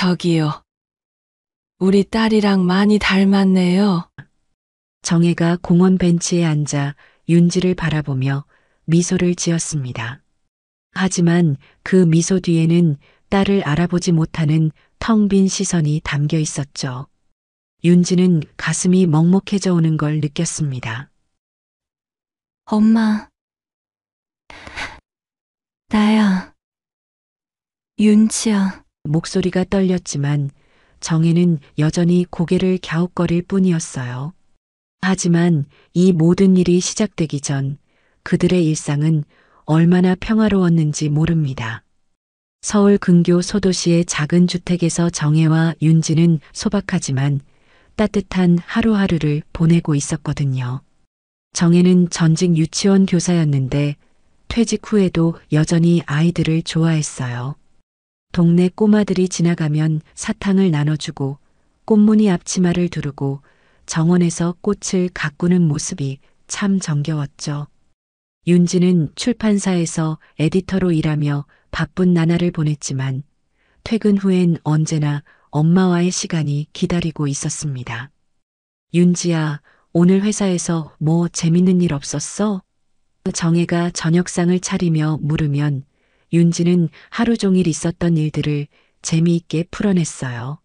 저기요. 우리 딸이랑 많이 닮았네요. 정혜가 공원 벤치에 앉아 윤지를 바라보며 미소를 지었습니다. 하지만 그 미소 뒤에는 딸을 알아보지 못하는 텅 빈 시선이 담겨 있었죠. 윤지는 가슴이 먹먹해져 오는 걸 느꼈습니다. 엄마. 나야. 윤지야. 목소리가 떨렸지만 정혜는 여전히 고개를 갸웃거릴 뿐이었어요. 하지만 이 모든 일이 시작되기 전 그들의 일상은 얼마나 평화로웠는지 모릅니다. 서울 근교 소도시의 작은 주택에서 정혜와 윤지는 소박하지만 따뜻한 하루하루를 보내고 있었거든요. 정혜는 전직 유치원 교사였는데 퇴직 후에도 여전히 아이들을 좋아했어요. 동네 꼬마들이 지나가면 사탕을 나눠주고 꽃무늬 앞치마를 두르고 정원에서 꽃을 가꾸는 모습이 참 정겨웠죠. 윤지는 출판사에서 에디터로 일하며 바쁜 나날을 보냈지만 퇴근 후엔 언제나 엄마와의 시간이 기다리고 있었습니다. 윤지야, 오늘 회사에서 뭐 재밌는 일 없었어? 정혜가 저녁상을 차리며 물으면 윤지는 하루 종일 있었던 일들을 재미있게 풀어냈어요.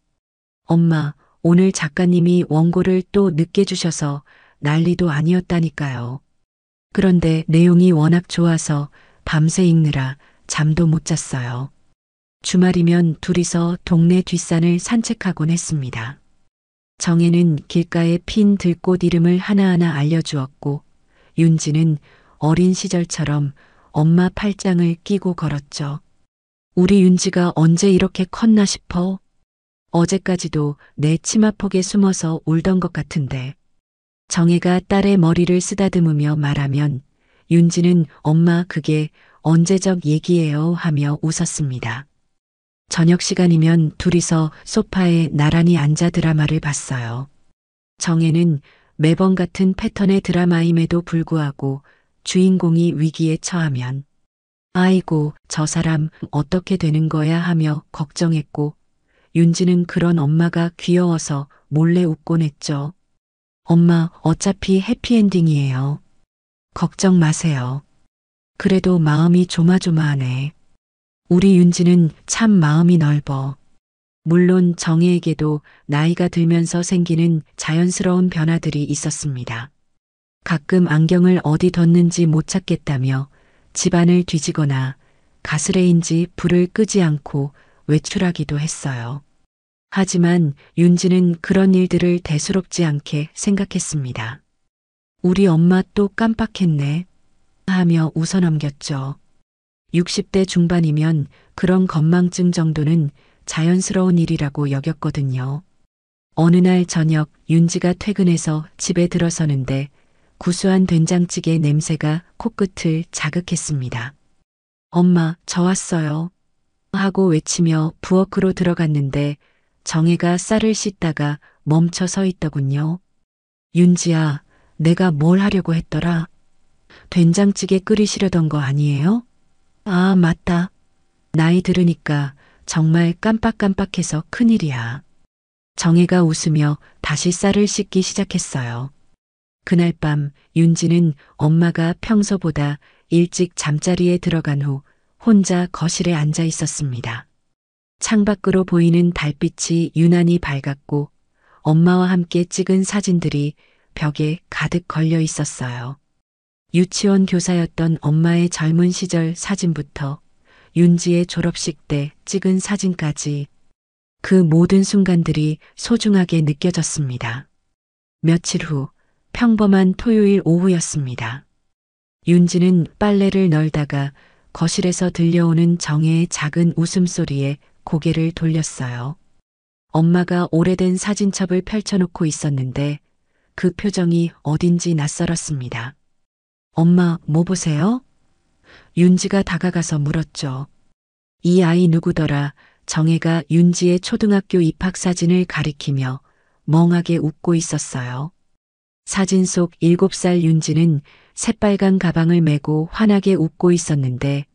엄마, 오늘 작가님이 원고를 또 늦게 주셔서 난리도 아니었다니까요. 그런데 내용이 워낙 좋아서 밤새 읽느라 잠도 못 잤어요. 주말이면 둘이서 동네 뒷산을 산책하곤 했습니다. 정혜는 길가에 핀 들꽃 이름을 하나하나 알려주었고 윤지는 어린 시절처럼 엄마 팔짱을 끼고 걸었죠. 우리 윤지가 언제 이렇게 컸나 싶어. 어제까지도 내 치마폭에 숨어서 울던 것 같은데. 정혜가 딸의 머리를 쓰다듬으며 말하면 윤지는 엄마 그게 언제적 얘기예요 하며 웃었습니다. 저녁 시간이면 둘이서 소파에 나란히 앉아 드라마를 봤어요. 정혜는 매번 같은 패턴의 드라마임에도 불구하고 주인공이 위기에 처하면 아이고 저 사람 어떻게 되는 거야 하며 걱정했고 윤지는 그런 엄마가 귀여워서 몰래 웃곤 했죠. 엄마 어차피 해피엔딩이에요. 걱정 마세요. 그래도 마음이 조마조마하네. 우리 윤지는 참 마음이 넓어. 물론 정혜에게도 나이가 들면서 생기는 자연스러운 변화들이 있었습니다. 가끔 안경을 어디 뒀는지 못 찾겠다며 집안을 뒤지거나 가스레인지 불을 끄지 않고 외출하기도 했어요. 하지만 윤지는 그런 일들을 대수롭지 않게 생각했습니다. 우리 엄마 또 깜빡했네 하며 웃어넘겼죠. 60대 중반이면 그런 건망증 정도는 자연스러운 일이라고 여겼거든요. 어느 날 저녁 윤지가 퇴근해서 집에 들어서는데 구수한 된장찌개 냄새가 코끝을 자극했습니다. 엄마, 저 왔어요. 하고 외치며 부엌으로 들어갔는데 정혜가 쌀을 씻다가 멈춰 서 있더군요. 윤지야, 내가 뭘 하려고 했더라? 된장찌개 끓이시려던 거 아니에요? 아, 맞다. 나이 들으니까 정말 깜빡깜빡해서 큰일이야. 정혜가 웃으며 다시 쌀을 씻기 시작했어요. 그날 밤 윤지는 엄마가 평소보다 일찍 잠자리에 들어간 후 혼자 거실에 앉아 있었습니다. 창밖으로 보이는 달빛이 유난히 밝았고 엄마와 함께 찍은 사진들이 벽에 가득 걸려 있었어요. 유치원 교사였던 엄마의 젊은 시절 사진부터 윤지의 졸업식 때 찍은 사진까지 그 모든 순간들이 소중하게 느껴졌습니다. 며칠 후 평범한 토요일 오후였습니다. 윤지는 빨래를 널다가 거실에서 들려오는 정혜의 작은 웃음소리에 고개를 돌렸어요. 엄마가 오래된 사진첩을 펼쳐놓고 있었는데 그 표정이 어딘지 낯설었습니다. 엄마, 뭐 보세요? 윤지가 다가가서 물었죠. 이 아이 누구더라? 정혜가 윤지의 초등학교 입학 사진을 가리키며 멍하게 웃고 있었어요. 사진 속 7살 윤지는 새빨간 가방을 메고 환하게 웃고 있었는데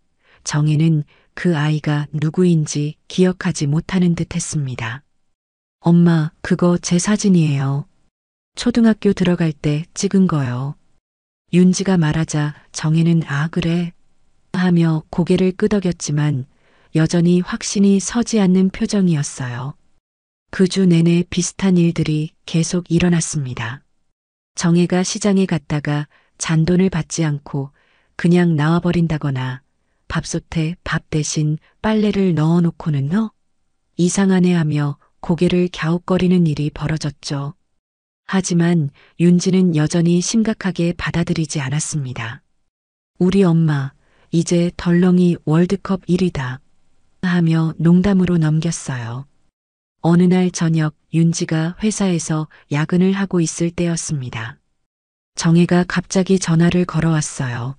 정혜는 그 아이가 누구인지 기억하지 못하는 듯 했습니다. 엄마, 그거 제 사진이에요. 초등학교 들어갈 때 찍은 거요. 윤지가 말하자 정혜는 아, 그래? 하며 고개를 끄덕였지만 여전히 확신이 서지 않는 표정이었어요. 그 주 내내 비슷한 일들이 계속 일어났습니다. 정혜가 시장에 갔다가 잔돈을 받지 않고 그냥 나와버린다거나 밥솥에 밥 대신 빨래를 넣어놓고는 이상하네 하며 고개를 갸웃거리는 일이 벌어졌죠. 하지만 윤지는 여전히 심각하게 받아들이지 않았습니다. 우리 엄마, 이제 덜렁이 월드컵 1위다. 하며 농담으로 넘겼어요. 어느 날 저녁 윤지가 회사에서 야근을 하고 있을 때였습니다. 정혜가 갑자기 전화를 걸어왔어요.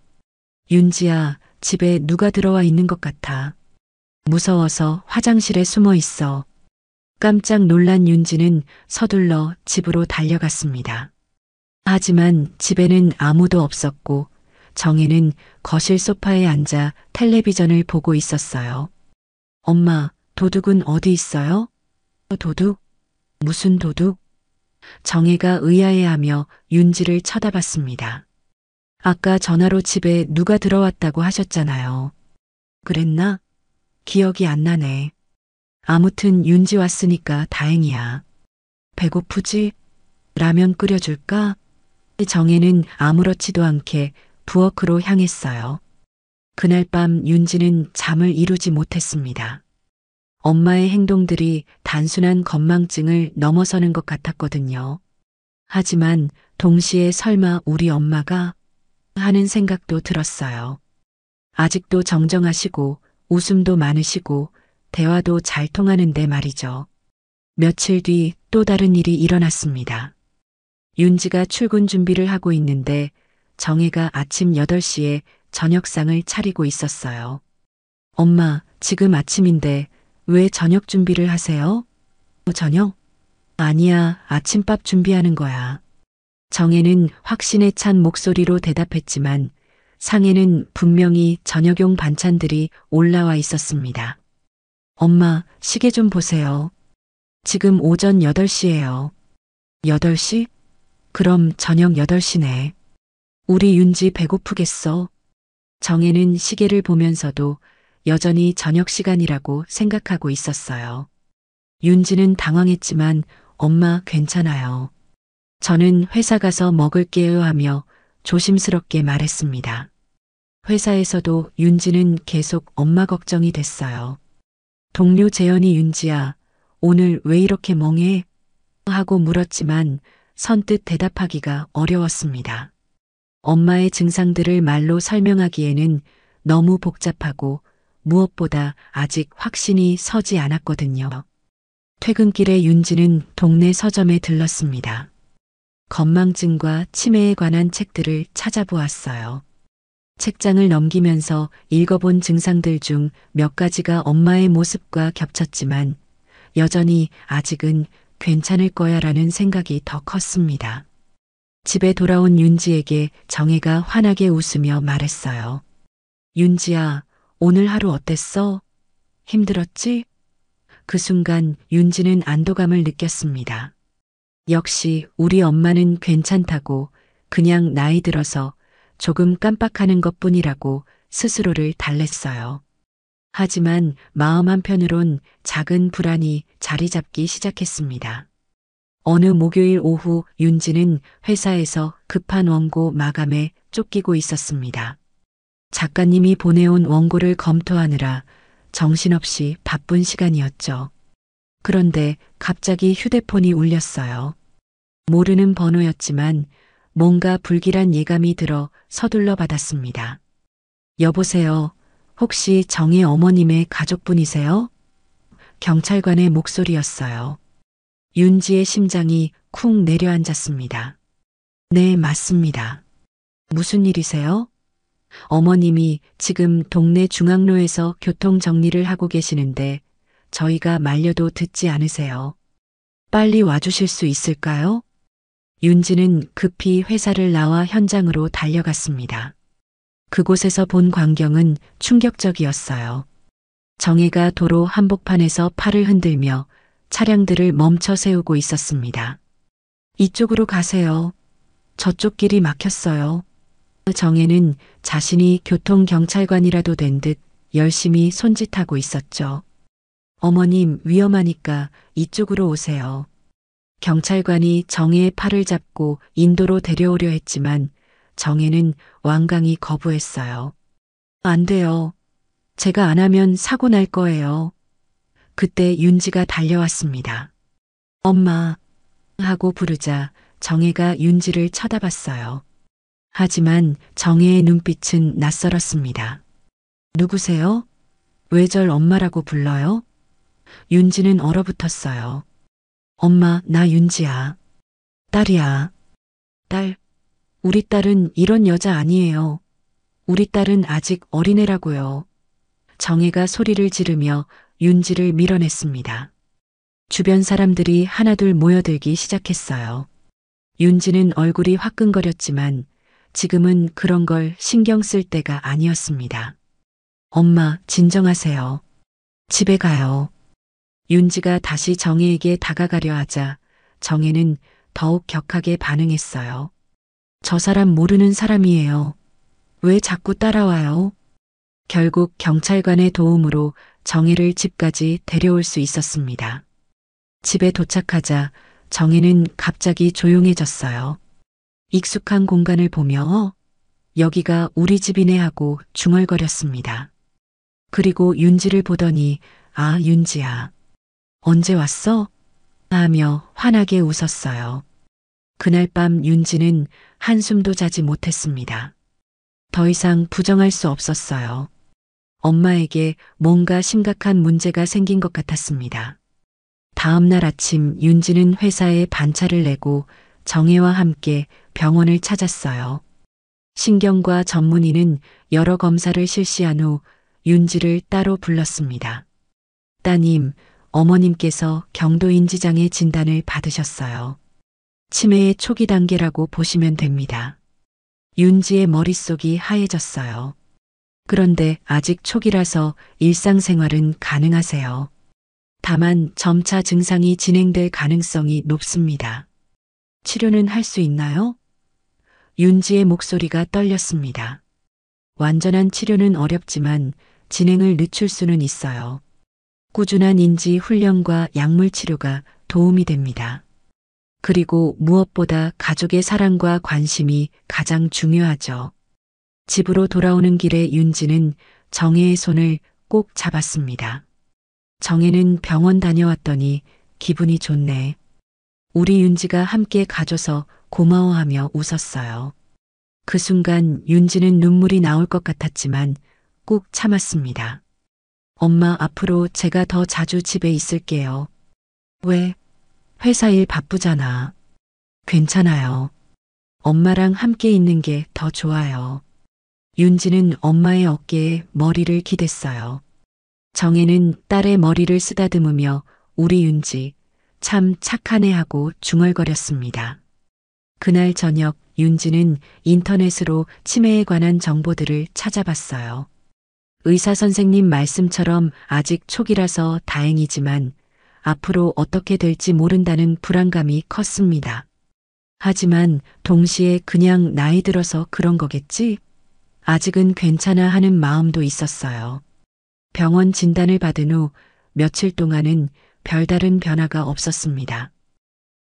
윤지야, 집에 누가 들어와 있는 것 같아. 무서워서 화장실에 숨어 있어. 깜짝 놀란 윤지는 서둘러 집으로 달려갔습니다. 하지만 집에는 아무도 없었고 정혜는 거실 소파에 앉아 텔레비전을 보고 있었어요. 엄마, 도둑은 어디 있어요? 도둑? 무슨 도둑? 정혜가 의아해하며 윤지를 쳐다봤습니다. 아까 전화로 집에 누가 들어왔다고 하셨잖아요. 그랬나? 기억이 안 나네. 아무튼 윤지 왔으니까 다행이야. 배고프지? 라면 끓여줄까? 정혜는 아무렇지도 않게 부엌으로 향했어요. 그날 밤 윤지는 잠을 이루지 못했습니다. 엄마의 행동들이 단순한 건망증을 넘어서는 것 같았거든요. 하지만 동시에 설마 우리 엄마가 하는 생각도 들었어요. 아직도 정정하시고 웃음도 많으시고 대화도 잘 통하는데 말이죠. 며칠 뒤 또 다른 일이 일어났습니다. 윤지가 출근 준비를 하고 있는데 정혜가 아침 8시에 저녁상을 차리고 있었어요. 엄마, 지금 아침인데 왜 저녁 준비를 하세요? 저녁? 아니야, 아침밥 준비하는 거야. 정혜는 확신에 찬 목소리로 대답했지만 상에는 분명히 저녁용 반찬들이 올라와 있었습니다. 엄마, 시계 좀 보세요. 지금 오전 8시예요. 8시? 그럼 저녁 8시네. 우리 윤지 배고프겠어? 정혜는 시계를 보면서도 여전히 저녁 시간이라고 생각하고 있었어요. 윤지는 당황했지만 엄마 괜찮아요. 저는 회사 가서 먹을게요 하며 조심스럽게 말했습니다. 회사에서도 윤지는 계속 엄마 걱정이 됐어요. 동료 재현이 윤지야, 오늘 왜 이렇게 멍해? 하고 물었지만 선뜻 대답하기가 어려웠습니다. 엄마의 증상들을 말로 설명하기에는 너무 복잡하고 무엇보다 아직 확신이 서지 않았거든요. 퇴근길에 윤지는 동네 서점에 들렀습니다. 건망증과 치매에 관한 책들을 찾아보았어요. 책장을 넘기면서 읽어본 증상들 중 몇 가지가 엄마의 모습과 겹쳤지만 여전히 아직은 괜찮을 거야라는 생각이 더 컸습니다. 집에 돌아온 윤지에게 정혜가 환하게 웃으며 말했어요. 윤지야, 오늘 하루 어땠어? 힘들었지? 그 순간 윤지는 안도감을 느꼈습니다. 역시 우리 엄마는 괜찮다고 그냥 나이 들어서 조금 깜빡하는 것뿐이라고 스스로를 달랬어요. 하지만 마음 한편으론 작은 불안이 자리 잡기 시작했습니다. 어느 목요일 오후 윤지는 회사에서 급한 원고 마감에 쫓기고 있었습니다. 작가님이 보내온 원고를 검토하느라 정신없이 바쁜 시간이었죠. 그런데 갑자기 휴대폰이 울렸어요. 모르는 번호였지만 뭔가 불길한 예감이 들어 서둘러 받았습니다. 여보세요. 혹시 정혜 어머님의 가족분이세요? 경찰관의 목소리였어요. 윤지의 심장이 쿵 내려앉았습니다. 네, 맞습니다. 무슨 일이세요? 어머님이 지금 동네 중앙로에서 교통 정리를 하고 계시는데 저희가 말려도 듣지 않으세요. 빨리 와주실 수 있을까요? 윤지는 급히 회사를 나와 현장으로 달려갔습니다. 그곳에서 본 광경은 충격적이었어요. 정혜가 도로 한복판에서 팔을 흔들며 차량들을 멈춰 세우고 있었습니다. 이쪽으로 가세요. 저쪽 길이 막혔어요. 정혜는 자신이 교통경찰관이라도 된 듯 열심히 손짓하고 있었죠. 어머님, 위험하니까 이쪽으로 오세요. 경찰관이 정혜의 팔을 잡고 인도로 데려오려 했지만 정혜는 완강히 거부했어요. 안 돼요. 제가 안 하면 사고 날 거예요. 그때 윤지가 달려왔습니다. 엄마 하고 부르자 정혜가 윤지를 쳐다봤어요. 하지만 정혜의 눈빛은 낯설었습니다. 누구세요? 왜 절 엄마라고 불러요? 윤지는 얼어붙었어요. 엄마, 나 윤지야. 딸이야. 딸. 우리 딸은 이런 여자 아니에요. 우리 딸은 아직 어린애라고요. 정혜가 소리를 지르며 윤지를 밀어냈습니다. 주변 사람들이 하나둘 모여들기 시작했어요. 윤지는 얼굴이 화끈거렸지만 지금은 그런 걸 신경 쓸 때가 아니었습니다. 엄마, 진정하세요. 집에 가요. 윤지가 다시 정혜에게 다가가려 하자 정혜는 더욱 격하게 반응했어요. 저 사람 모르는 사람이에요. 왜 자꾸 따라와요? 결국 경찰관의 도움으로 정혜를 집까지 데려올 수 있었습니다. 집에 도착하자 정혜는 갑자기 조용해졌어요. 익숙한 공간을 보며 여기가 우리 집이네 하고 중얼거렸습니다. 그리고 윤지를 보더니 아, 윤지야. 언제 왔어? 하며 환하게 웃었어요. 그날 밤 윤지는 한숨도 자지 못했습니다. 더 이상 부정할 수 없었어요. 엄마에게 뭔가 심각한 문제가 생긴 것 같았습니다. 다음 날 아침 윤지는 회사에 반차를 내고 정혜와 함께 병원을 찾았어요. 신경과 전문의는 여러 검사를 실시한 후 윤지를 따로 불렀습니다. 따님, 어머님께서 경도인지장애 진단을 받으셨어요. 치매의 초기 단계라고 보시면 됩니다. 윤지의 머릿속이 하얘졌어요. 그런데 아직 초기라서 일상생활은 가능하세요. 다만 점차 증상이 진행될 가능성이 높습니다. 치료는 할 수 있나요? 윤지의 목소리가 떨렸습니다. 완전한 치료는 어렵지만 진행을 늦출 수는 있어요. 꾸준한 인지 훈련과 약물 치료가 도움이 됩니다. 그리고 무엇보다 가족의 사랑과 관심이 가장 중요하죠. 집으로 돌아오는 길에 윤지는 정혜의 손을 꼭 잡았습니다. 정혜는 병원 다녀왔더니 기분이 좋네. 우리 윤지가 함께 가줘서 고마워하며 웃었어요. 그 순간 윤지는 눈물이 나올 것 같았지만 꾹 참았습니다. 엄마, 앞으로 제가 더 자주 집에 있을게요. 왜? 회사 일 바쁘잖아. 괜찮아요. 엄마랑 함께 있는 게 더 좋아요. 윤지는 엄마의 어깨에 머리를 기댔어요. 정혜는 딸의 머리를 쓰다듬으며 우리 윤지, 참 착하네 하고 중얼거렸습니다. 그날 저녁 윤지는 인터넷으로 치매에 관한 정보들을 찾아봤어요. 의사 선생님 말씀처럼 아직 초기라서 다행이지만 앞으로 어떻게 될지 모른다는 불안감이 컸습니다. 하지만 동시에 그냥 나이 들어서 그런 거겠지? 아직은 괜찮아 하는 마음도 있었어요. 병원 진단을 받은 후 며칠 동안은 별다른 변화가 없었습니다.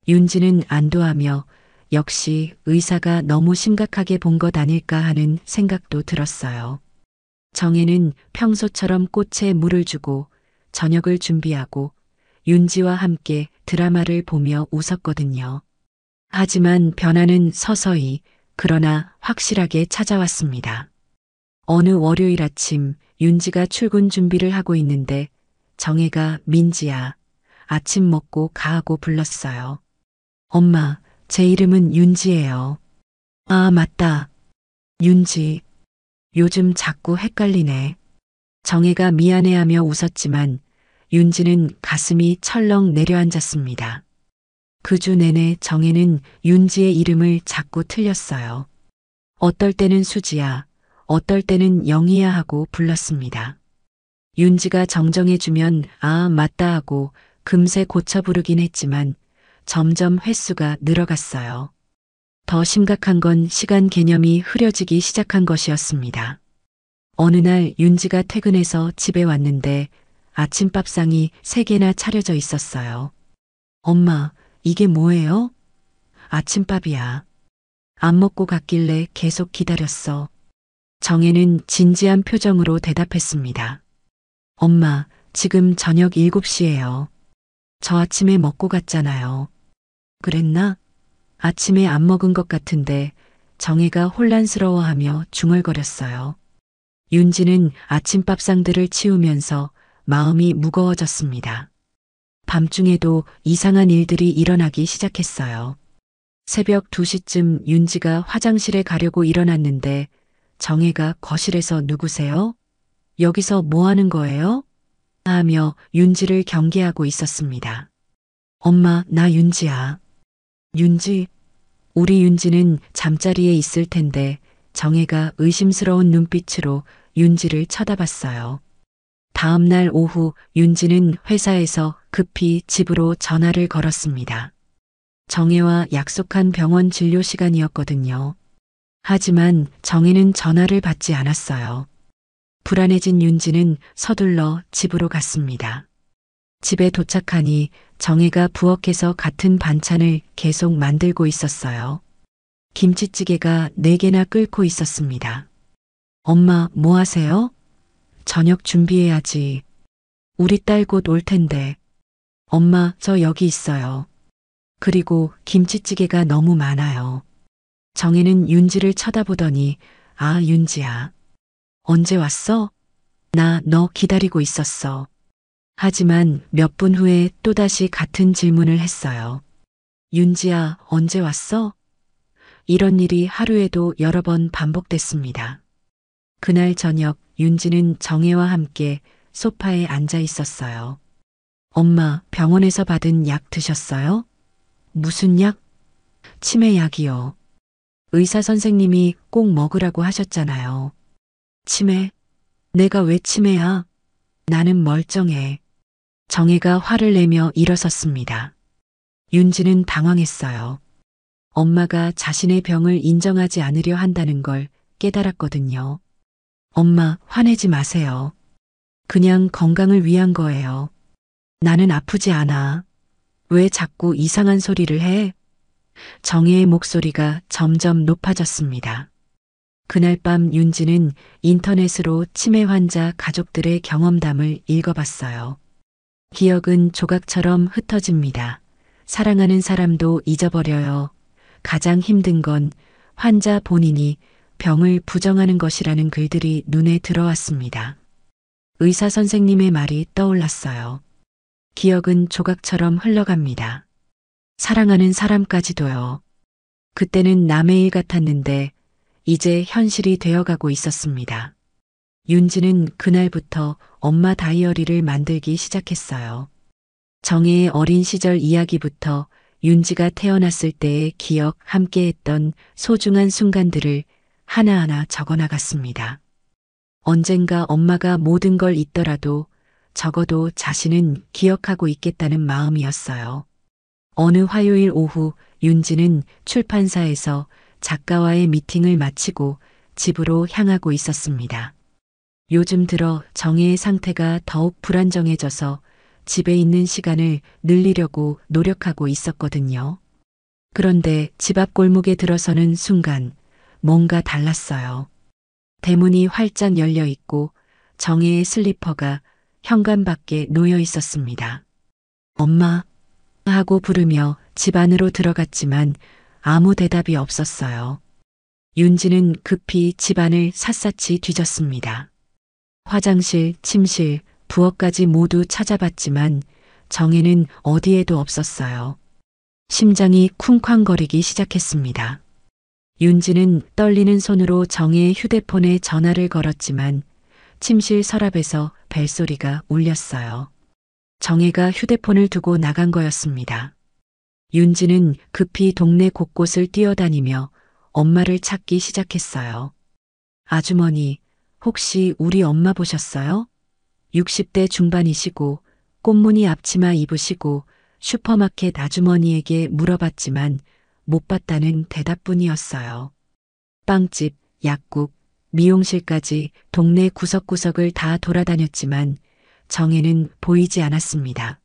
윤지는 안도하며 역시 의사가 너무 심각하게 본 것 아닐까 하는 생각도 들었어요. 정혜는 평소처럼 꽃에 물을 주고 저녁을 준비하고 윤지와 함께 드라마를 보며 웃었거든요. 하지만 변화는 서서히 그러나 확실하게 찾아왔습니다. 어느 월요일 아침 윤지가 출근 준비를 하고 있는데 정혜가 민지야, 아침 먹고 가하고 불렀어요. 엄마, 제 이름은 윤지예요. 아, 맞다. 윤지. 요즘 자꾸 헷갈리네. 정혜가 미안해하며 웃었지만 윤지는 가슴이 철렁 내려앉았습니다. 그 주 내내 정혜는 윤지의 이름을 자꾸 틀렸어요. 어떨 때는 수지야, 어떨 때는 영희야 하고 불렀습니다. 윤지가 정정해주면 아, 맞다 하고 금세 고쳐 부르긴 했지만 점점 횟수가 늘어갔어요. 더 심각한 건 시간 개념이 흐려지기 시작한 것이었습니다. 어느 날 윤지가 퇴근해서 집에 왔는데 아침밥상이 3개나 차려져 있었어요. 엄마, 이게 뭐예요? 아침밥이야. 안 먹고 갔길래 계속 기다렸어. 정혜는 진지한 표정으로 대답했습니다. 엄마, 지금 저녁 7시예요. 저 아침에 먹고 갔잖아요. 그랬나? 아침에 안 먹은 것 같은데 정혜가 혼란스러워하며 중얼거렸어요. 윤지는 아침밥상들을 치우면서 마음이 무거워졌습니다. 밤중에도 이상한 일들이 일어나기 시작했어요. 새벽 2시쯤 윤지가 화장실에 가려고 일어났는데 정혜가 거실에서 누구세요? 여기서 뭐 하는 거예요? 하며 윤지를 경계하고 있었습니다. 엄마, 나 윤지야. 윤지? 우리 윤지는 잠자리에 있을 텐데 정혜가 의심스러운 눈빛으로 윤지를 쳐다봤어요. 다음 날 오후 윤지는 회사에서 급히 집으로 전화를 걸었습니다. 정혜와 약속한 병원 진료 시간이었거든요. 하지만 정혜는 전화를 받지 않았어요. 불안해진 윤지는 서둘러 집으로 갔습니다. 집에 도착하니 정혜가 부엌에서 같은 반찬을 계속 만들고 있었어요. 김치찌개가 4개나 끓고 있었습니다. 엄마, 뭐 하세요? 저녁 준비해야지. 우리 딸 곧 올 텐데. 엄마, 저 여기 있어요. 그리고 김치찌개가 너무 많아요. 정혜는 윤지를 쳐다보더니 아, 윤지야. 언제 왔어? 나 너 기다리고 있었어. 하지만 몇 분 후에 또다시 같은 질문을 했어요. 윤지야, 언제 왔어? 이런 일이 하루에도 여러 번 반복됐습니다. 그날 저녁 윤지는 정혜와 함께 소파에 앉아 있었어요. 엄마, 병원에서 받은 약 드셨어요? 무슨 약? 치매약이요. 의사 선생님이 꼭 먹으라고 하셨잖아요. 치매? 내가 왜 치매야? 나는 멀쩡해. 정혜가 화를 내며 일어섰습니다. 윤지는 당황했어요. 엄마가 자신의 병을 인정하지 않으려 한다는 걸 깨달았거든요. 엄마, 화내지 마세요. 그냥 건강을 위한 거예요. 나는 아프지 않아. 왜 자꾸 이상한 소리를 해? 정혜의 목소리가 점점 높아졌습니다. 그날 밤 윤지는 인터넷으로 치매 환자 가족들의 경험담을 읽어봤어요. 기억은 조각처럼 흩어집니다. 사랑하는 사람도 잊어버려요. 가장 힘든 건 환자 본인이 병을 부정하는 것이라는 글들이 눈에 들어왔습니다. 의사 선생님의 말이 떠올랐어요. 기억은 조각처럼 흘러갑니다. 사랑하는 사람까지도요. 그때는 남의 일 같았는데 이제 현실이 되어가고 있었습니다. 윤지는 그날부터 엄마 다이어리를 만들기 시작했어요. 정혜의 어린 시절 이야기부터 윤지가 태어났을 때의 기억, 함께했던 소중한 순간들을 하나하나 적어나갔습니다. 언젠가 엄마가 모든 걸 잊더라도 적어도 자신은 기억하고 있겠다는 마음이었어요. 어느 화요일 오후 윤지는 출판사에서 작가와의 미팅을 마치고 집으로 향하고 있었습니다. 요즘 들어 정혜의 상태가 더욱 불안정해져서 집에 있는 시간을 늘리려고 노력하고 있었거든요. 그런데 집 앞 골목에 들어서는 순간 뭔가 달랐어요. 대문이 활짝 열려 있고 정혜의 슬리퍼가 현관 밖에 놓여 있었습니다. 엄마 하고 부르며 집 안으로 들어갔지만 아무 대답이 없었어요. 윤지는 급히 집안을 샅샅이 뒤졌습니다. 화장실, 침실, 부엌까지 모두 찾아봤지만 정혜는 어디에도 없었어요. 심장이 쿵쾅거리기 시작했습니다. 윤지는 떨리는 손으로 정혜의 휴대폰에 전화를 걸었지만 침실 서랍에서 벨소리가 울렸어요. 정혜가 휴대폰을 두고 나간 거였습니다. 윤지는 급히 동네 곳곳을 뛰어다니며 엄마를 찾기 시작했어요. 아주머니, 혹시 우리 엄마 보셨어요? 60대 중반이시고 꽃무늬 앞치마 입으시고 슈퍼마켓 아주머니에게 물어봤지만 못 봤다는 대답뿐이었어요. 빵집, 약국, 미용실까지 동네 구석구석을 다 돌아다녔지만 정혜는 보이지 않았습니다.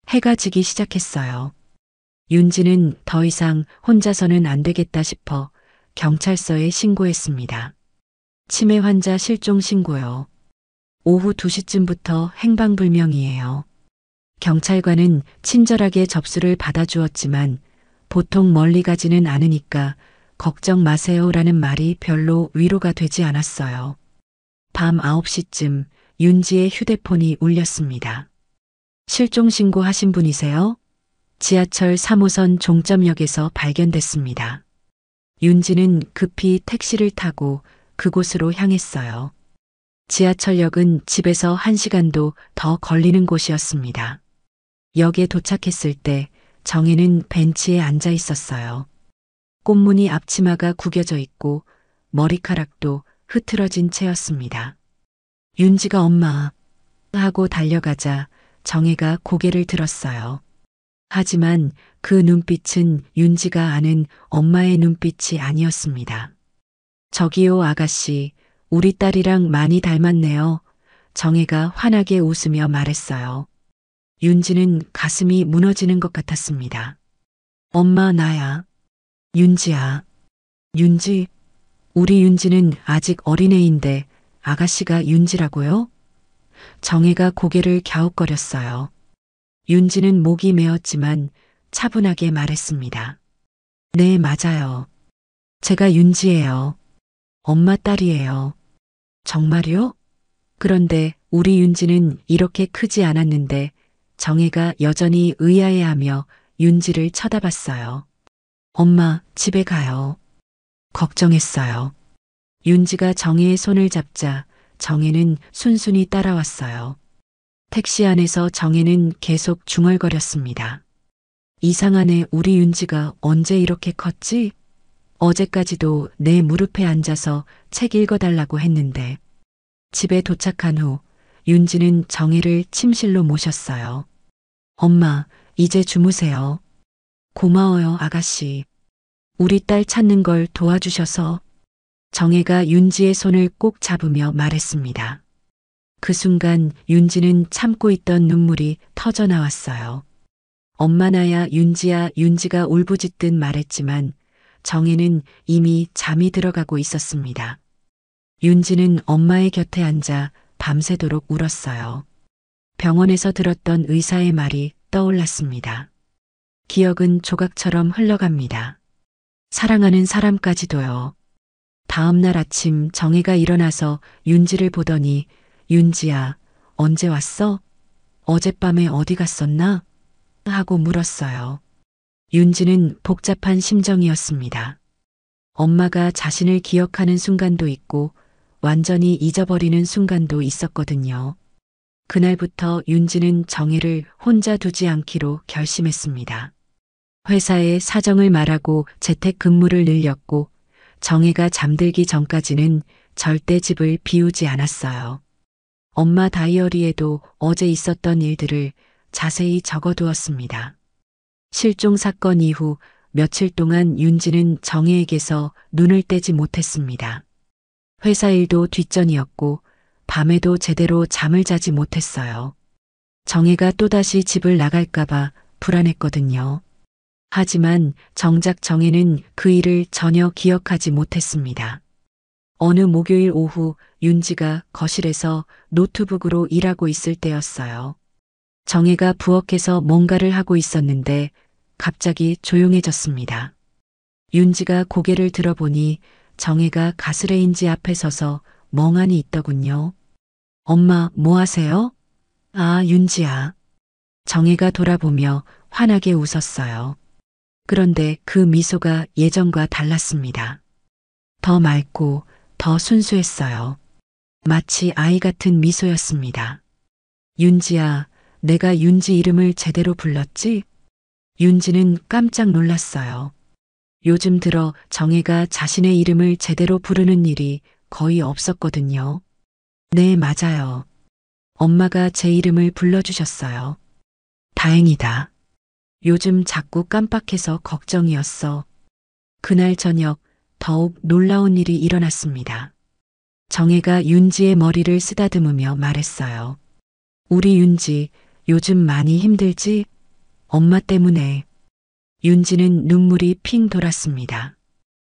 해가 지기 시작했어요. 윤지는 더 이상 혼자서는 안 되겠다 싶어 경찰서에 신고했습니다. 치매 환자 실종 신고요. 오후 2시쯤부터 행방불명이에요. 경찰관은 친절하게 접수를 받아주었지만 보통 멀리 가지는 않으니까 걱정 마세요라는 말이 별로 위로가 되지 않았어요. 밤 9시쯤 윤지의 휴대폰이 울렸습니다. 실종 신고하신 분이세요? 지하철 3호선 종점역에서 발견됐습니다. 윤지는 급히 택시를 타고 그곳으로 향했어요. 지하철역은 집에서 1시간도 더 걸리는 곳이었습니다. 역에 도착했을 때 정혜는 벤치에 앉아 있었어요. 꽃무늬 앞치마가 구겨져 있고 머리카락도 흐트러진 채였습니다. 윤지가 엄마 하고 달려가자 정혜가 고개를 들었어요. 하지만 그 눈빛은 윤지가 아는 엄마의 눈빛이 아니었습니다. 저기요 아가씨, 우리 딸이랑 많이 닮았네요. 정혜가 환하게 웃으며 말했어요. 윤지는 가슴이 무너지는 것 같았습니다. 엄마 나야. 윤지야. 윤지? 우리 윤지는 아직 어린애인데 아가씨가 윤지라고요? 정혜가 고개를 갸웃거렸어요. 윤지는 목이 메었지만 차분하게 말했습니다. 네, 맞아요. 제가 윤지예요. 엄마 딸이에요. 정말요? 그런데 우리 윤지는 이렇게 크지 않았는데 정혜가 여전히 의아해하며 윤지를 쳐다봤어요. 엄마, 집에 가요. 걱정했어요. 윤지가 정혜의 손을 잡자 정혜는 순순히 따라왔어요. 택시 안에서 정혜는 계속 중얼거렸습니다. 이상하네, 우리 윤지가 언제 이렇게 컸지? 어제까지도 내 무릎에 앉아서 책 읽어달라고 했는데. 집에 도착한 후 윤지는 정혜를 침실로 모셨어요. 엄마, 이제 주무세요. 고마워요, 아가씨. 우리 딸 찾는 걸 도와주셔서. 정혜가 윤지의 손을 꼭 잡으며 말했습니다. 그 순간 윤지는 참고 있던 눈물이 터져 나왔어요. 엄마 나야 윤지야. 윤지가 울부짖듯 말했지만 정혜는 이미 잠이 들어가고 있었습니다. 윤지는 엄마의 곁에 앉아 밤새도록 울었어요. 병원에서 들었던 의사의 말이 떠올랐습니다. 기억은 조각처럼 흘러갑니다. 사랑하는 사람까지도요. 다음 날 아침 정혜가 일어나서 윤지를 보더니 윤지야, 언제 왔어? 어젯밤에 어디 갔었나? 하고 물었어요. 윤지는 복잡한 심정이었습니다. 엄마가 자신을 기억하는 순간도 있고 완전히 잊어버리는 순간도 있었거든요. 그날부터 윤지는 정혜를 혼자 두지 않기로 결심했습니다. 회사에 사정을 말하고 재택근무를 늘렸고 정혜가 잠들기 전까지는 절대 집을 비우지 않았어요. 엄마 다이어리에도 어제 있었던 일들을 자세히 적어두었습니다. 실종 사건 이후 며칠 동안 윤지는 정혜에게서 눈을 떼지 못했습니다. 회사 일도 뒷전이었고 밤에도 제대로 잠을 자지 못했어요. 정혜가 또다시 집을 나갈까봐 불안했거든요. 하지만 정작 정혜는 그 일을 전혀 기억하지 못했습니다. 어느 목요일 오후 윤지가 거실에서 노트북으로 일하고 있을 때였어요. 정혜가 부엌에서 뭔가를 하고 있었는데 갑자기 조용해졌습니다. 윤지가 고개를 들어보니 정혜가 가스레인지 앞에 서서 멍하니 있더군요. 엄마, 뭐 하세요? 아, 윤지야. 정혜가 돌아보며 환하게 웃었어요. 그런데 그 미소가 예전과 달랐습니다. 더 맑고 더 순수했어요. 마치 아이 같은 미소였습니다. 윤지야, 내가 윤지 이름을 제대로 불렀지? 윤지는 깜짝 놀랐어요. 요즘 들어 정혜가 자신의 이름을 제대로 부르는 일이 거의 없었거든요. 네, 맞아요. 엄마가 제 이름을 불러주셨어요. 다행이다. 요즘 자꾸 깜빡해서 걱정이었어. 그날 저녁 더욱 놀라운 일이 일어났습니다. 정혜가 윤지의 머리를 쓰다듬으며 말했어요. 우리 윤지 요즘 많이 힘들지? 엄마 때문에. 윤지는 눈물이 핑 돌았습니다.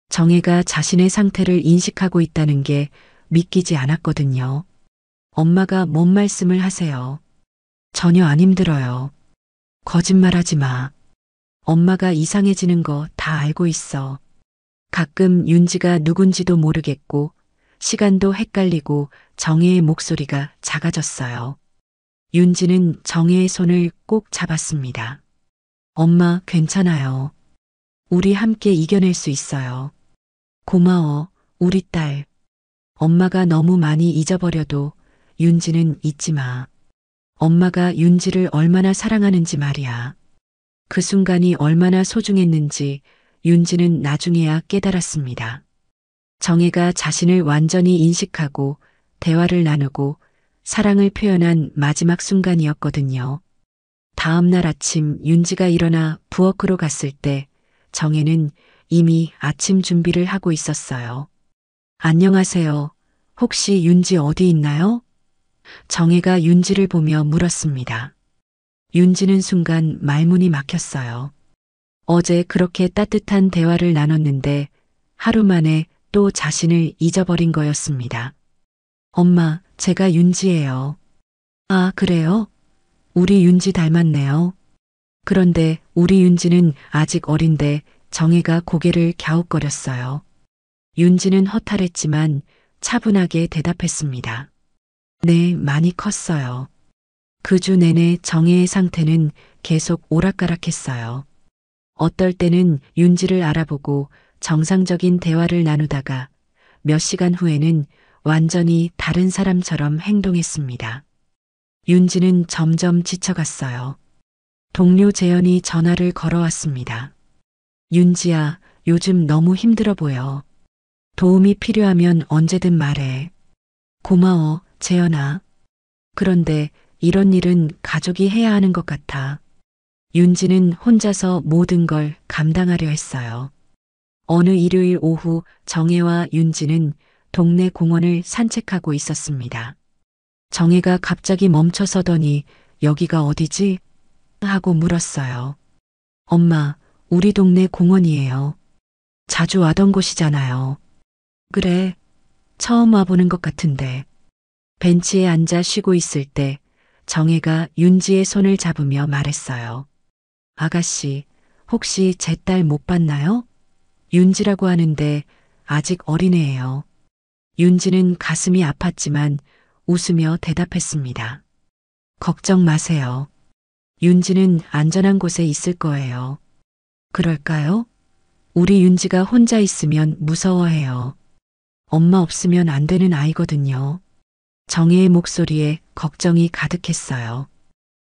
정혜가 자신의 상태를 인식하고 있다는 게 믿기지 않았거든요. 엄마가 뭔 말씀을 하세요? 전혀 안 힘들어요. 거짓말하지 마. 엄마가 이상해지는 거 다 알고 있어. 가끔 윤지가 누군지도 모르겠고 시간도 헷갈리고 정혜의 목소리가 작아졌어요. 윤지는 정혜의 손을 꼭 잡았습니다. 엄마 괜찮아요. 우리 함께 이겨낼 수 있어요. 고마워, 우리 딸. 엄마가 너무 많이 잊어버려도 윤지는 잊지 마. 엄마가 윤지를 얼마나 사랑하는지 말이야. 그 순간이 얼마나 소중했는지 윤지는 나중에야 깨달았습니다. 정혜가 자신을 완전히 인식하고 대화를 나누고 사랑을 표현한 마지막 순간이었거든요. 다음 날 아침 윤지가 일어나 부엌으로 갔을 때 정혜는 이미 아침 준비를 하고 있었어요. 안녕하세요. 혹시 윤지 어디 있나요? 정혜가 윤지를 보며 물었습니다. 윤지는 순간 말문이 막혔어요. 어제 그렇게 따뜻한 대화를 나눴는데 하루 만에 또 자신을 잊어버린 거였습니다. 엄마, 제가 윤지예요. 아, 그래요? 우리 윤지 닮았네요. 그런데 우리 윤지는 아직 어린데 정혜가 고개를 갸웃거렸어요. 윤지는 허탈했지만 차분하게 대답했습니다. 네, 많이 컸어요. 그 주 내내 정혜의 상태는 계속 오락가락했어요. 어떨 때는 윤지를 알아보고 정상적인 대화를 나누다가 몇 시간 후에는 완전히 다른 사람처럼 행동했습니다. 윤지는 점점 지쳐갔어요. 동료 재현이 전화를 걸어왔습니다. 윤지야, 요즘 너무 힘들어 보여. 도움이 필요하면 언제든 말해. 고마워, 재현아. 그런데 이런 일은 가족이 해야 하는 것 같아. 윤지는 혼자서 모든 걸 감당하려 했어요. 어느 일요일 오후 정혜와 윤지는 동네 공원을 산책하고 있었습니다. 정혜가 갑자기 멈춰서더니 여기가 어디지? 하고 물었어요. 엄마, 우리 동네 공원이에요. 자주 와던 곳이잖아요. 그래, 처음 와보는 것 같은데. 벤치에 앉아 쉬고 있을 때 정혜가 윤지의 손을 잡으며 말했어요. 아가씨, 혹시 제 딸 못 봤나요? 윤지라고 하는데 아직 어린애예요. 윤지는 가슴이 아팠지만 웃으며 대답했습니다. 걱정 마세요. 윤지는 안전한 곳에 있을 거예요. 그럴까요? 우리 윤지가 혼자 있으면 무서워해요. 엄마 없으면 안 되는 아이거든요. 정혜의 목소리에 걱정이 가득했어요.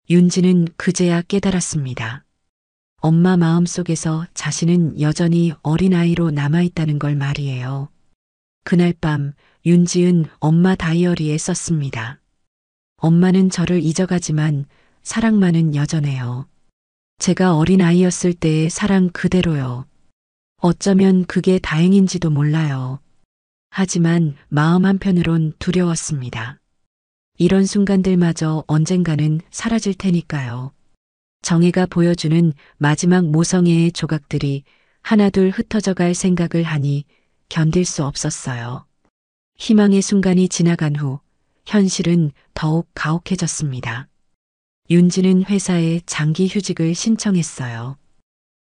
윤지는 그제야 깨달았습니다. 엄마 마음속에서 자신은 여전히 어린아이로 남아있다는 걸 말이에요. 그날 밤 윤지은 엄마 다이어리에 썼습니다. 엄마는 저를 잊어가지만 사랑만은 여전해요. 제가 어린아이였을 때의 사랑 그대로요. 어쩌면 그게 다행인지도 몰라요. 하지만 마음 한편으론 두려웠습니다. 이런 순간들마저 언젠가는 사라질 테니까요. 정혜가 보여주는 마지막 모성애의 조각들이 하나둘 흩어져 갈 생각을 하니 견딜 수 없었어요. 희망의 순간이 지나간 후 현실은 더욱 가혹해졌습니다. 윤지는 회사에 장기 휴직을 신청했어요.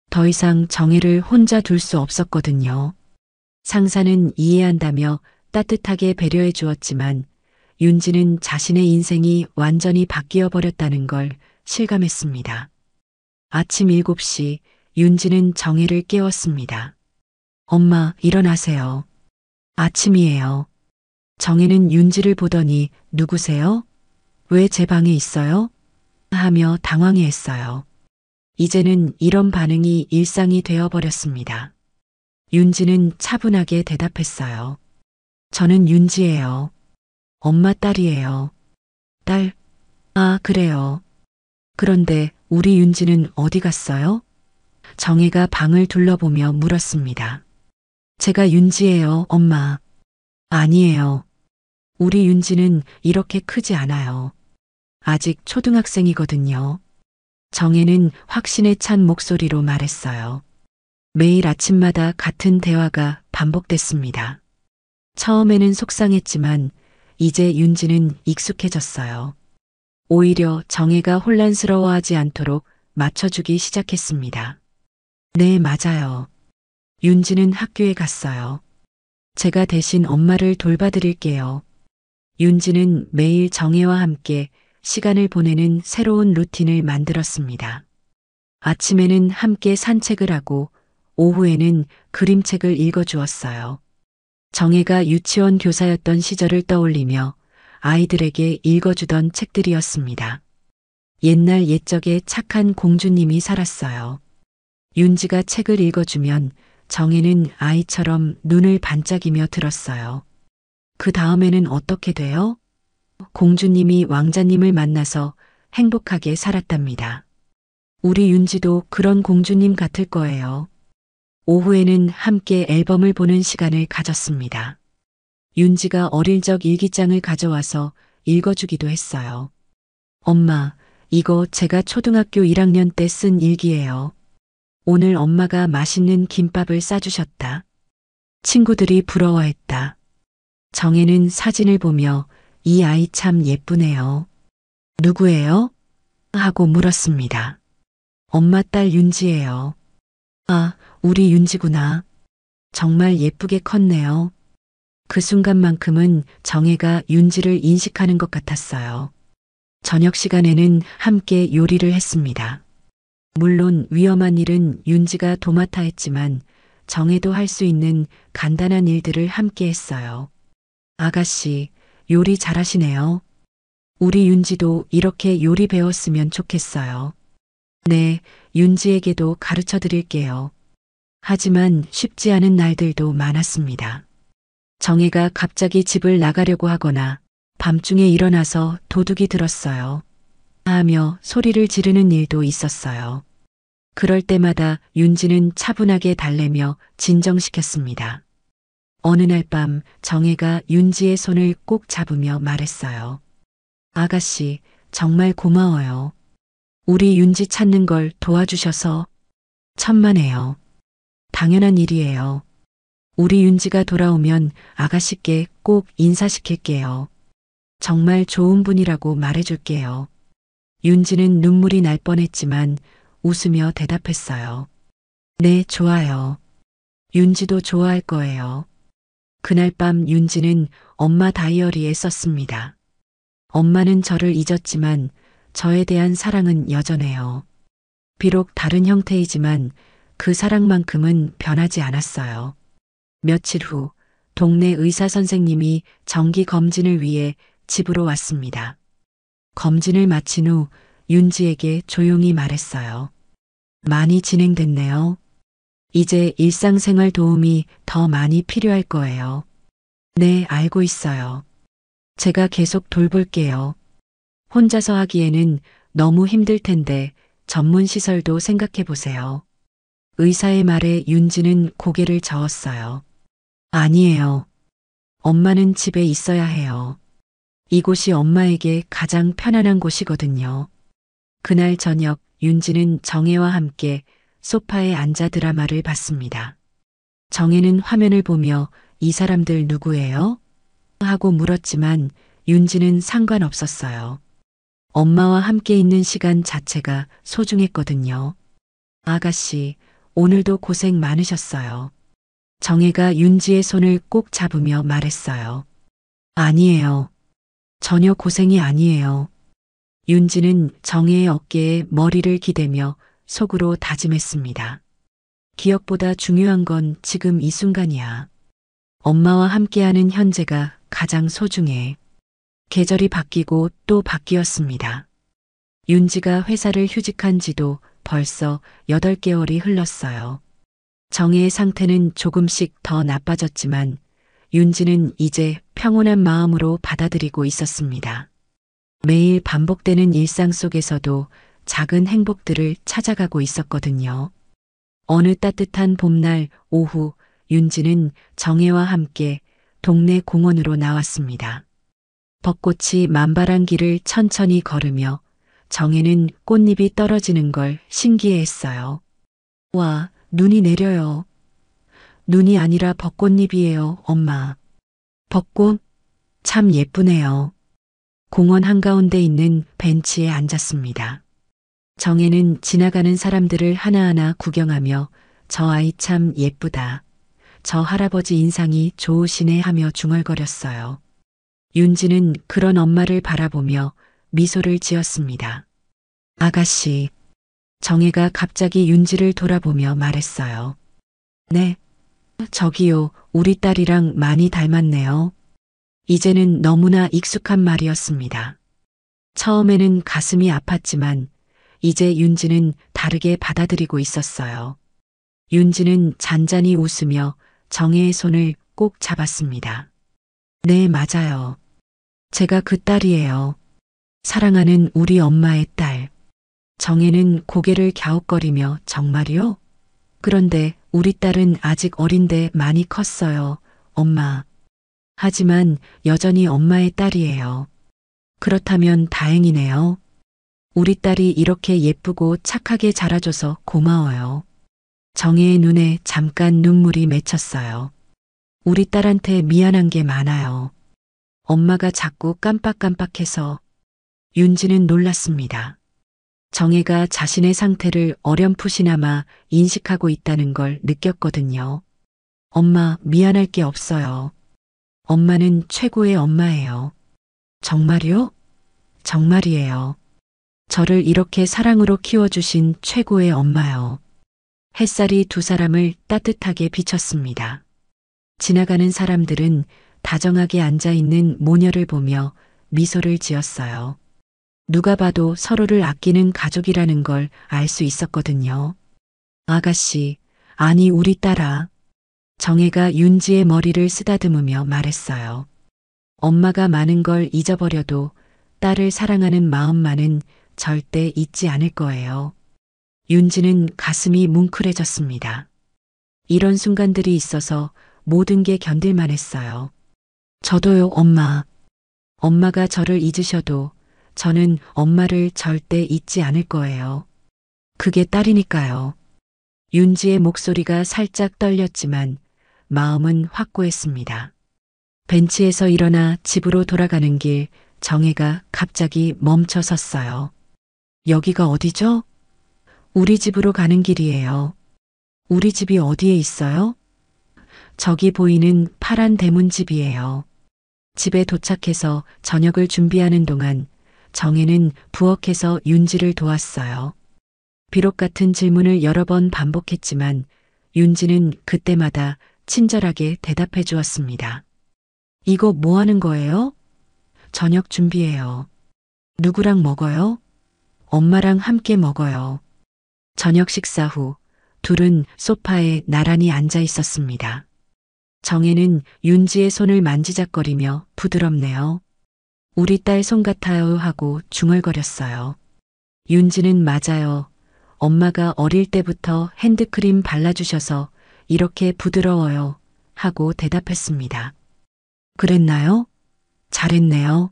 더 이상 정혜를 혼자 둘 수 없었거든요. 상사는 이해한다며 따뜻하게 배려해 주었지만 윤지는 자신의 인생이 완전히 바뀌어 버렸다는 걸 실감했습니다. 아침 7시 윤지는 정혜를 깨웠습니다. 엄마, 일어나세요. 아침이에요. 정혜는 윤지를 보더니 누구세요? 왜 제 방에 있어요? 하며 당황해했어요. 이제는 이런 반응이 일상이 되어버렸습니다. 윤지는 차분하게 대답했어요. 저는 윤지예요. 엄마 딸이에요. 딸. 아, 그래요. 그런데 우리 윤지는 어디 갔어요? 정혜가 방을 둘러보며 물었습니다. 제가 윤지예요, 엄마. 아니에요. 우리 윤지는 이렇게 크지 않아요. 아직 초등학생이거든요. 정혜는 확신에 찬 목소리로 말했어요. 매일 아침마다 같은 대화가 반복됐습니다. 처음에는 속상했지만 이제 윤지는 익숙해졌어요. 오히려 정혜가 혼란스러워하지 않도록 맞춰주기 시작했습니다. 네, 맞아요. 윤지는 학교에 갔어요. 제가 대신 엄마를 돌봐드릴게요. 윤지는 매일 정혜와 함께 시간을 보내는 새로운 루틴을 만들었습니다. 아침에는 함께 산책을 하고 오후에는 그림책을 읽어주었어요. 정혜가 유치원 교사였던 시절을 떠올리며 아이들에게 읽어주던 책들이었습니다. 옛날 옛적에 착한 공주님이 살았어요. 윤지가 책을 읽어주면 정혜는 아이처럼 눈을 반짝이며 들었어요. 그 다음에는 어떻게 돼요? 공주님이 왕자님을 만나서 행복하게 살았답니다. 우리 윤지도 그런 공주님 같을 거예요. 오후에는 함께 앨범을 보는 시간을 가졌습니다. 윤지가 어릴 적 일기장을 가져와서 읽어주기도 했어요. 엄마, 이거 제가 초등학교 1학년 때 쓴 일기예요. 오늘 엄마가 맛있는 김밥을 싸주셨다. 친구들이 부러워했다. 정혜는 사진을 보며 이 아이 참 예쁘네요. 누구예요? 하고 물었습니다. 엄마 딸 윤지예요. 아, 우리 윤지구나. 정말 예쁘게 컸네요. 그 순간만큼은 정혜가 윤지를 인식하는 것 같았어요. 저녁 시간에는 함께 요리를 했습니다. 물론 위험한 일은 윤지가 도맡아 했지만 정혜도 할 수 있는 간단한 일들을 함께 했어요. 아가씨, 요리 잘하시네요. 우리 윤지도 이렇게 요리 배웠으면 좋겠어요. 네, 윤지에게도 가르쳐 드릴게요. 하지만 쉽지 않은 날들도 많았습니다. 정혜가 갑자기 집을 나가려고 하거나 밤중에 일어나서 도둑이 들었어요. 하며 소리를 지르는 일도 있었어요. 그럴 때마다 윤지는 차분하게 달래며 진정시켰습니다. 어느 날 밤 정혜가 윤지의 손을 꼭 잡으며 말했어요. 아가씨, 정말 고마워요. 우리 윤지 찾는 걸 도와주셔서 천만에요. 당연한 일이에요. 우리 윤지가 돌아오면 아가씨께 꼭 인사시킬게요. 정말 좋은 분이라고 말해줄게요. 윤지는 눈물이 날 뻔했지만 웃으며 대답했어요. 네, 좋아요. 윤지도 좋아할 거예요. 그날 밤 윤지는 엄마 다이어리에 썼습니다. 엄마는 저를 잊었지만 저에 대한 사랑은 여전해요. 비록 다른 형태이지만 그 사랑만큼은 변하지 않았어요. 며칠 후 동네 의사 선생님이 정기 검진을 위해 집으로 왔습니다. 검진을 마친 후 윤지에게 조용히 말했어요. 많이 진행됐네요. 이제 일상생활 도움이 더 많이 필요할 거예요. 네, 알고 있어요. 제가 계속 돌볼게요. 혼자서 하기에는 너무 힘들 텐데 전문 시설도 생각해 보세요. 의사의 말에 윤지는 고개를 저었어요. 아니에요. 엄마는 집에 있어야 해요. 이곳이 엄마에게 가장 편안한 곳이거든요. 그날 저녁 윤지는 정혜와 함께 소파에 앉아 드라마를 봤습니다. 정혜는 화면을 보며 이 사람들 누구예요? 하고 물었지만 윤지는 상관없었어요. 엄마와 함께 있는 시간 자체가 소중했거든요. 아가씨, 오늘도 고생 많으셨어요. 정혜가 윤지의 손을 꼭 잡으며 말했어요. 아니에요. 전혀 고생이 아니에요. 윤지는 정혜의 어깨에 머리를 기대며 속으로 다짐했습니다. 기억보다 중요한 건 지금 이 순간이야. 엄마와 함께하는 현재가 가장 소중해. 계절이 바뀌고 또 바뀌었습니다. 윤지가 회사를 휴직한 지도 벌써 8개월이 흘렀어요. 정혜의 상태는 조금씩 더 나빠졌지만 윤지는 이제 평온한 마음으로 받아들이고 있었습니다. 매일 반복되는 일상 속에서도 작은 행복들을 찾아가고 있었거든요. 어느 따뜻한 봄날 오후 윤지는 정혜와 함께 동네 공원으로 나왔습니다. 벚꽃이 만발한 길을 천천히 걸으며 정혜는 꽃잎이 떨어지는 걸 신기해했어요. 와, 눈이 내려요. 눈이 아니라 벚꽃잎이에요, 엄마. 벚꽃? 참 예쁘네요. 공원 한가운데 있는 벤치에 앉았습니다. 정혜는 지나가는 사람들을 하나하나 구경하며 저 아이 참 예쁘다. 저 할아버지 인상이 좋으시네 하며 중얼거렸어요. 윤지는 그런 엄마를 바라보며 미소를 지었습니다. 아가씨. 정혜가 갑자기 윤지를 돌아보며 말했어요. 네. 저기요, 우리 딸이랑 많이 닮았네요. 이제는 너무나 익숙한 말이었습니다. 처음에는 가슴이 아팠지만 이제 윤지는 다르게 받아들이고 있었어요. 윤지는 잔잔히 웃으며 정혜의 손을 꼭 잡았습니다. 네, 맞아요. 제가 그 딸이에요. 사랑하는 우리 엄마의 딸. 정혜는 고개를 갸웃거리며 정말이요? 그런데 우리 딸은 아직 어린데 많이 컸어요, 엄마. 하지만 여전히 엄마의 딸이에요. 그렇다면 다행이네요. 우리 딸이 이렇게 예쁘고 착하게 자라줘서 고마워요. 정혜의 눈에 잠깐 눈물이 맺혔어요. 우리 딸한테 미안한 게 많아요. 엄마가 자꾸 깜빡깜빡해서. 윤지는 놀랐습니다. 정혜가 자신의 상태를 어렴풋이나마 인식하고 있다는 걸 느꼈거든요. 엄마, 미안할 게 없어요. 엄마는 최고의 엄마예요. 정말이요? 정말이에요. 저를 이렇게 사랑으로 키워주신 최고의 엄마요. 햇살이 두 사람을 따뜻하게 비쳤습니다. 지나가는 사람들은 다정하게 앉아있는 모녀를 보며 미소를 지었어요. 누가 봐도 서로를 아끼는 가족이라는 걸 알 수 있었거든요. 아가씨, 아니 우리 딸아. 정혜가 윤지의 머리를 쓰다듬으며 말했어요. 엄마가 많은 걸 잊어버려도 딸을 사랑하는 마음만은 절대 잊지 않을 거예요. 윤지는 가슴이 뭉클해졌습니다. 이런 순간들이 있어서 모든 게 견딜만 했어요. 저도요, 엄마. 엄마가 저를 잊으셔도 저는 엄마를 절대 잊지 않을 거예요. 그게 딸이니까요. 윤지의 목소리가 살짝 떨렸지만 마음은 확고했습니다. 벤치에서 일어나 집으로 돌아가는 길 정혜가 갑자기 멈춰 섰어요. 여기가 어디죠? 우리 집으로 가는 길이에요. 우리 집이 어디에 있어요? 저기 보이는 파란 대문집이에요. 집에 도착해서 저녁을 준비하는 동안 정혜는 부엌에서 윤지를 도왔어요. 비록 같은 질문을 여러 번 반복했지만 윤지는 그때마다 친절하게 대답해 주었습니다. 이거 뭐 하는 거예요? 저녁 준비해요. 누구랑 먹어요? 엄마랑 함께 먹어요. 저녁 식사 후 둘은 소파에 나란히 앉아 있었습니다. 정혜는 윤지의 손을 만지작거리며 부드럽네요. 우리 딸 손 같아요 하고 중얼거렸어요. 윤지는 맞아요. 엄마가 어릴 때부터 핸드크림 발라주셔서 이렇게 부드러워요 하고 대답했습니다. 그랬나요? 잘했네요.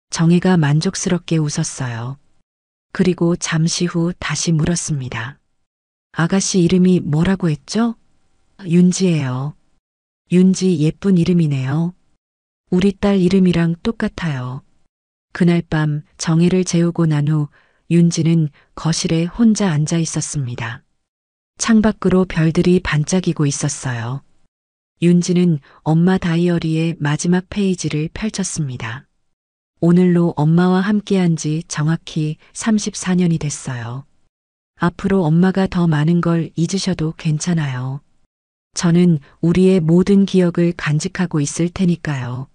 정혜가 만족스럽게 웃었어요. 그리고 잠시 후 다시 물었습니다. 아가씨 이름이 뭐라고 했죠? 윤지예요. 윤지 예쁜 이름이네요. 우리 딸 이름이랑 똑같아요. 그날 밤 정혜를 재우고 난 후 윤지는 거실에 혼자 앉아 있었습니다. 창밖으로 별들이 반짝이고 있었어요. 윤지는 엄마 다이어리의 마지막 페이지를 펼쳤습니다. 오늘로 엄마와 함께한 지 정확히 34년이 됐어요. 앞으로 엄마가 더 많은 걸 잊으셔도 괜찮아요. 저는 우리의 모든 기억을 간직하고 있을 테니까요.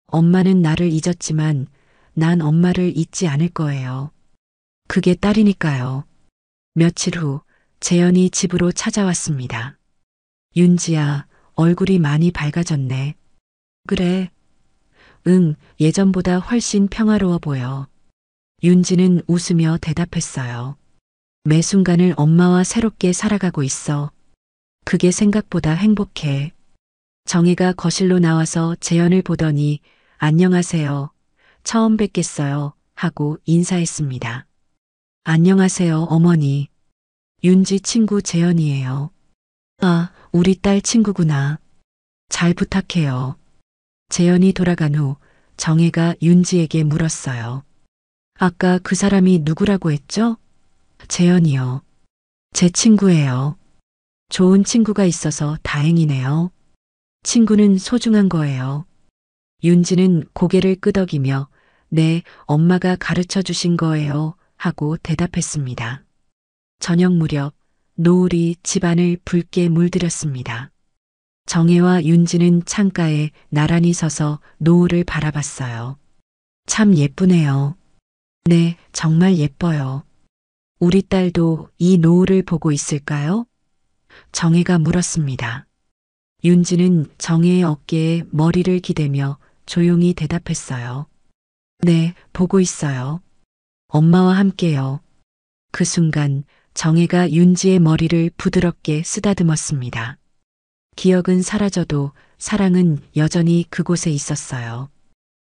엄마는 나를 잊었지만 난 엄마를 잊지 않을 거예요. 그게 딸이니까요. 며칠 후 재현이 집으로 찾아왔습니다. 윤지야, 얼굴이 많이 밝아졌네. 그래. 응, 예전보다 훨씬 평화로워 보여. 윤지는 웃으며 대답했어요. 매 순간을 엄마와 새롭게 살아가고 있어. 그게 생각보다 행복해. 정혜가 거실로 나와서 재현을 보더니 안녕하세요. 처음 뵙겠어요. 하고 인사했습니다. 안녕하세요, 어머니. 윤지 친구 재현이에요. 아, 우리 딸 친구구나. 잘 부탁해요. 재현이 돌아간 후 정혜가 윤지에게 물었어요. 아까 그 사람이 누구라고 했죠? 재현이요. 제 친구예요. 좋은 친구가 있어서 다행이네요. 친구는 소중한 거예요. 윤지는 고개를 끄덕이며 네, 엄마가 가르쳐 주신 거예요. 하고 대답했습니다. 저녁 무렵 노을이 집안을 붉게 물들였습니다. 정혜와 윤지는 창가에 나란히 서서 노을을 바라봤어요. 참 예쁘네요. 네, 정말 예뻐요. 우리 딸도 이 노을을 보고 있을까요? 정혜가 물었습니다. 윤지는 정혜의 어깨에 머리를 기대며 조용히 대답했어요. 네, 보고 있어요. 엄마와 함께요. 그 순간 정혜가 윤지의 머리를 부드럽게 쓰다듬었습니다. 기억은 사라져도 사랑은 여전히 그곳에 있었어요.